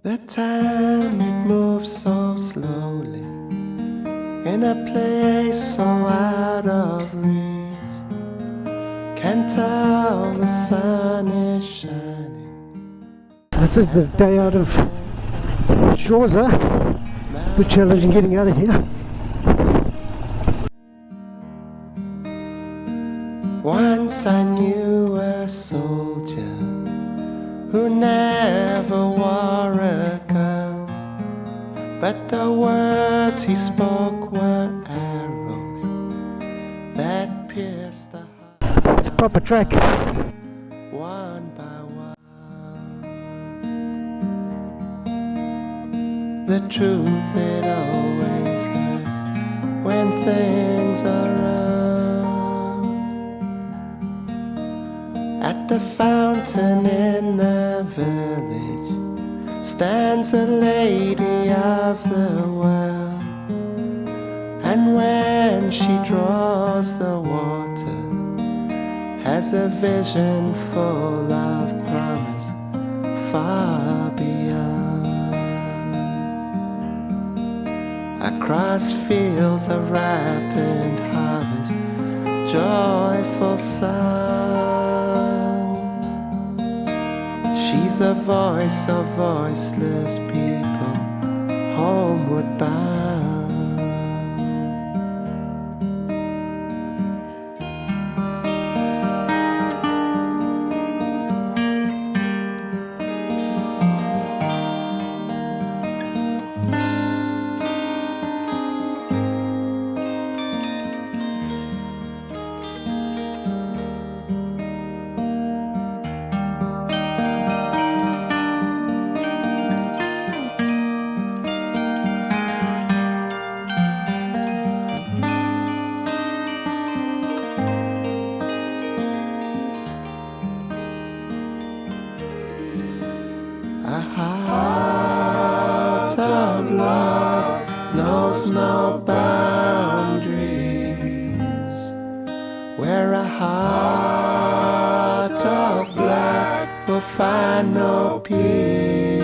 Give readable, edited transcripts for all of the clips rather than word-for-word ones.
The time it moves so slowly, in a place so out of reach. Can't tell the sun is shining. This is the day out of Shoja. Bit challenging getting out of here. Once I knew a soldier who never wore a gun, but the words he spoke were arrows that pierced the heart. It's a proper track. One by one. The truth, it always hurts when things are wrong. At the fountain in the village stands a lady of the well, and when she draws the water, has a vision full of promise far beyond. Across fields of ripened harvest, joyful song. She's a voice of voiceless people, homeward bound. A heart of love knows no boundaries, where a heart of black will find no peace.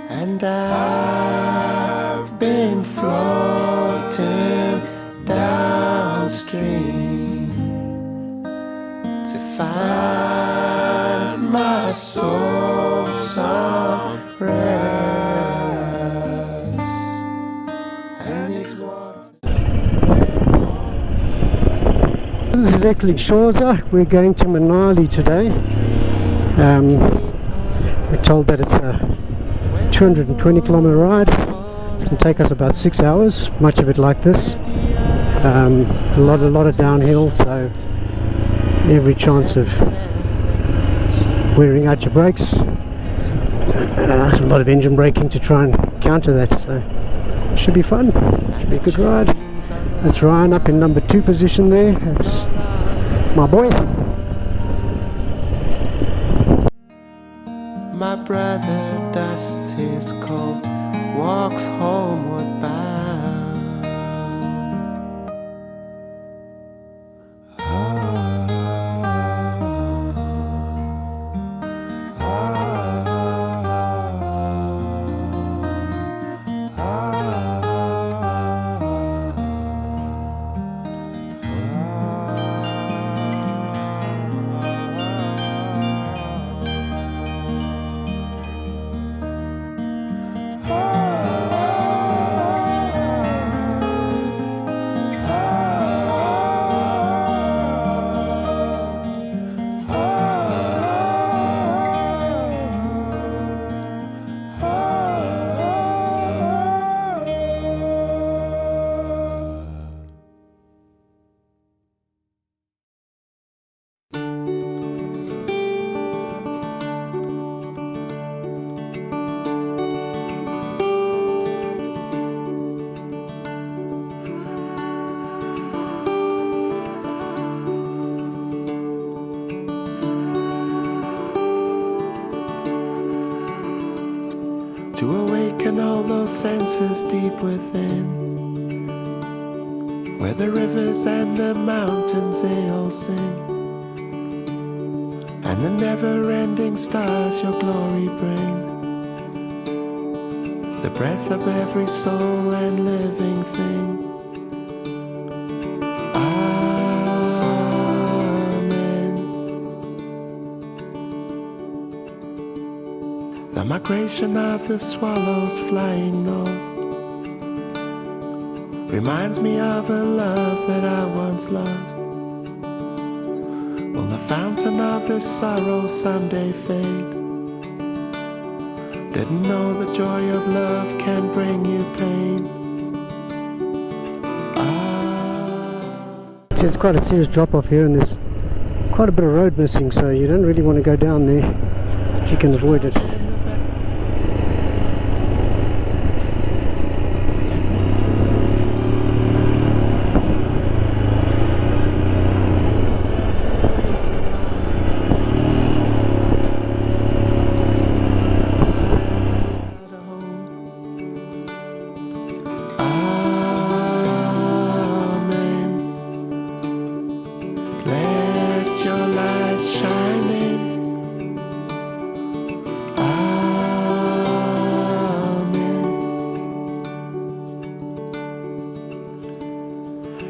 And I've been floating downstream to find my soul some rest. And these waters. This is actually Shoja. We're going to Manali today. We're told that it's a 220 kilometer ride. It's going to take us about 6 hours, much of it like this. A lot of downhill, so every chance of wearing out your brakes. There's a lot of engine braking to try and counter that, so it should be fun. Should be a good ride. That's Ryan up in number 2 position there. That's my boy. My brother dusts his coat, walks homeward bound. To awaken all those senses deep within, where the rivers and the mountains they all sing, and the never-ending stars your glory brings, the breath of every soul and living thing. Amen. The migration of the swallows flying north reminds me of a love that I once lost. Will the fountain of this sorrow someday fade? Didn't know the joy of love can bring you pain. It's quite a serious drop off here, and there's quite a bit of road missing, so you don't really want to go down there, but you can avoid it.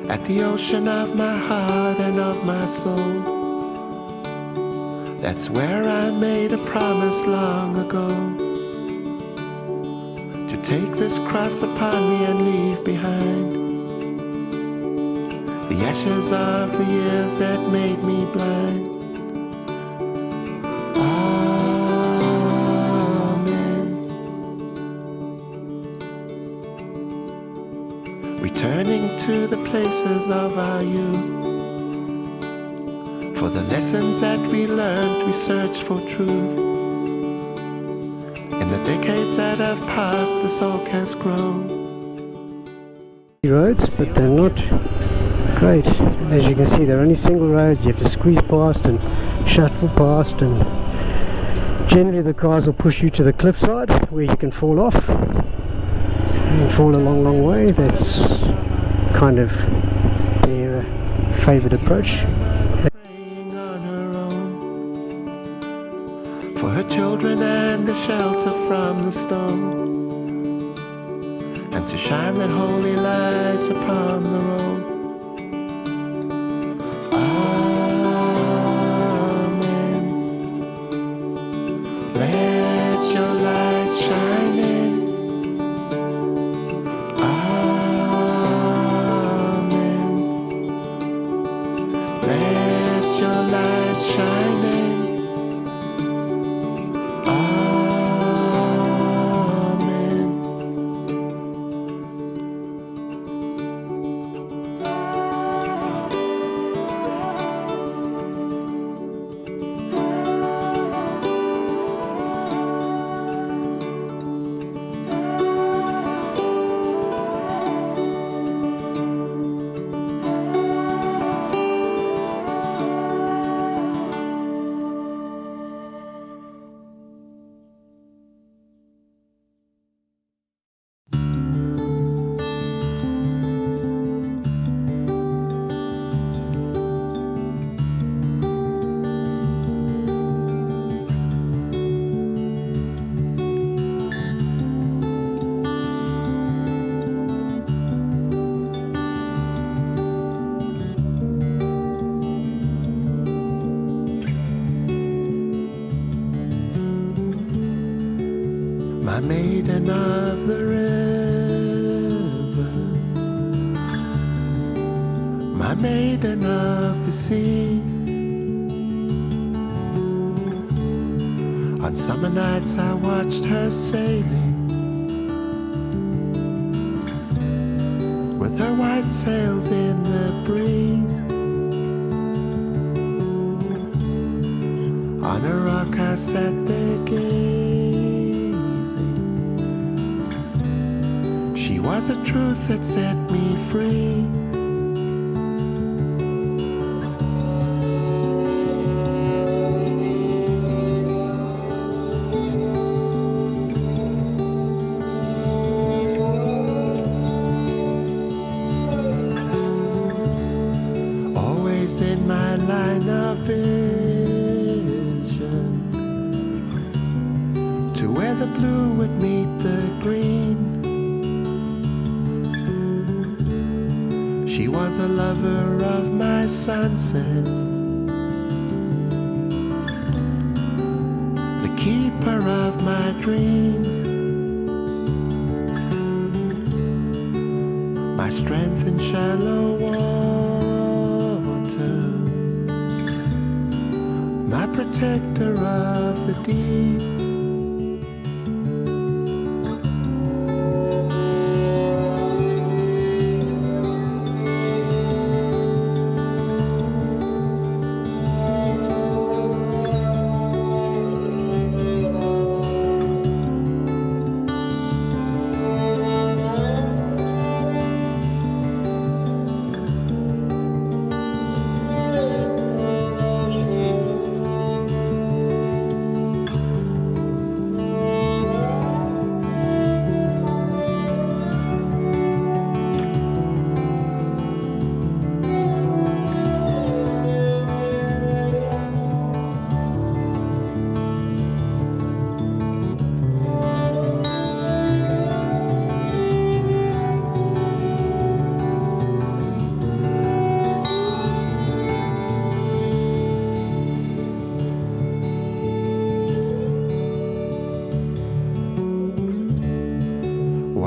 At the ocean of my heart and of my soul, that's where I made a promise long ago, to take this cross upon me and leave behind the ashes of the years that made me blind. Returning to the places of our youth, for the lessons that we learned, we searched for truth. In the decades that have passed, this oak has grown. Roads, but they're not great. And as you can see, they're only single roads. You have to squeeze past and shuttle past, and generally the cars will push you to the cliffside where you can fall off and fall a long, long way. That's kind of their favoured approach. Praying on her own, for her children and a shelter from the storm, and to shine that holy light upon the road. Amen. Let your light shine in. Let your light shine in. Amen. My maiden of the river, my maiden of the sea. On summer nights I watched her sailing, with her white sails in the breeze. On a rock I sat there gazing. She was the truth that set me free. In my line of vision, blue would meet the green. She was a lover of my sunsets, the keeper of my dreams, my strength in shallow water, my protector of the deep.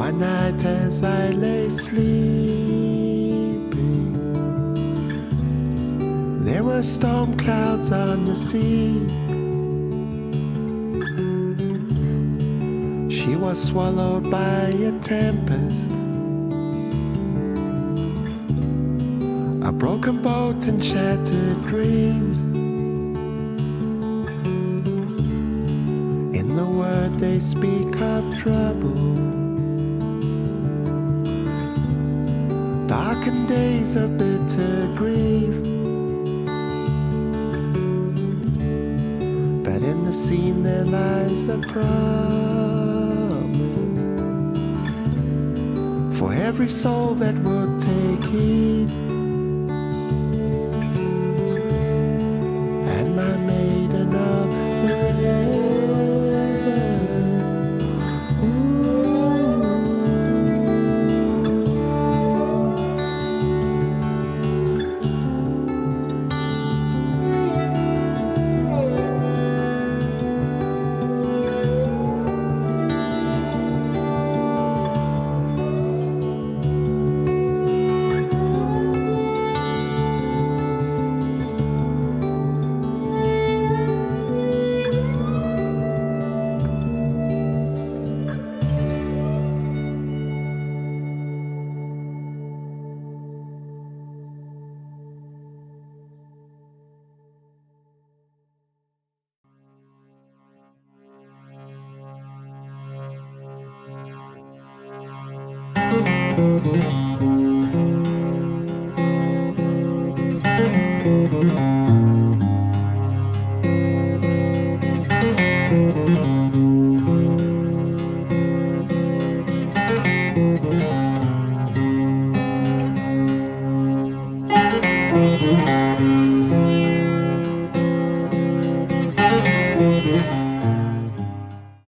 One night as I lay sleeping, there were storm clouds on the sea. She was swallowed by a tempest, a broken boat and shattered dreams. In the word they speak of trouble, darkened days of bitter grief. But in the scene there lies a promise for every soul that would take heed. And my maiden of the river,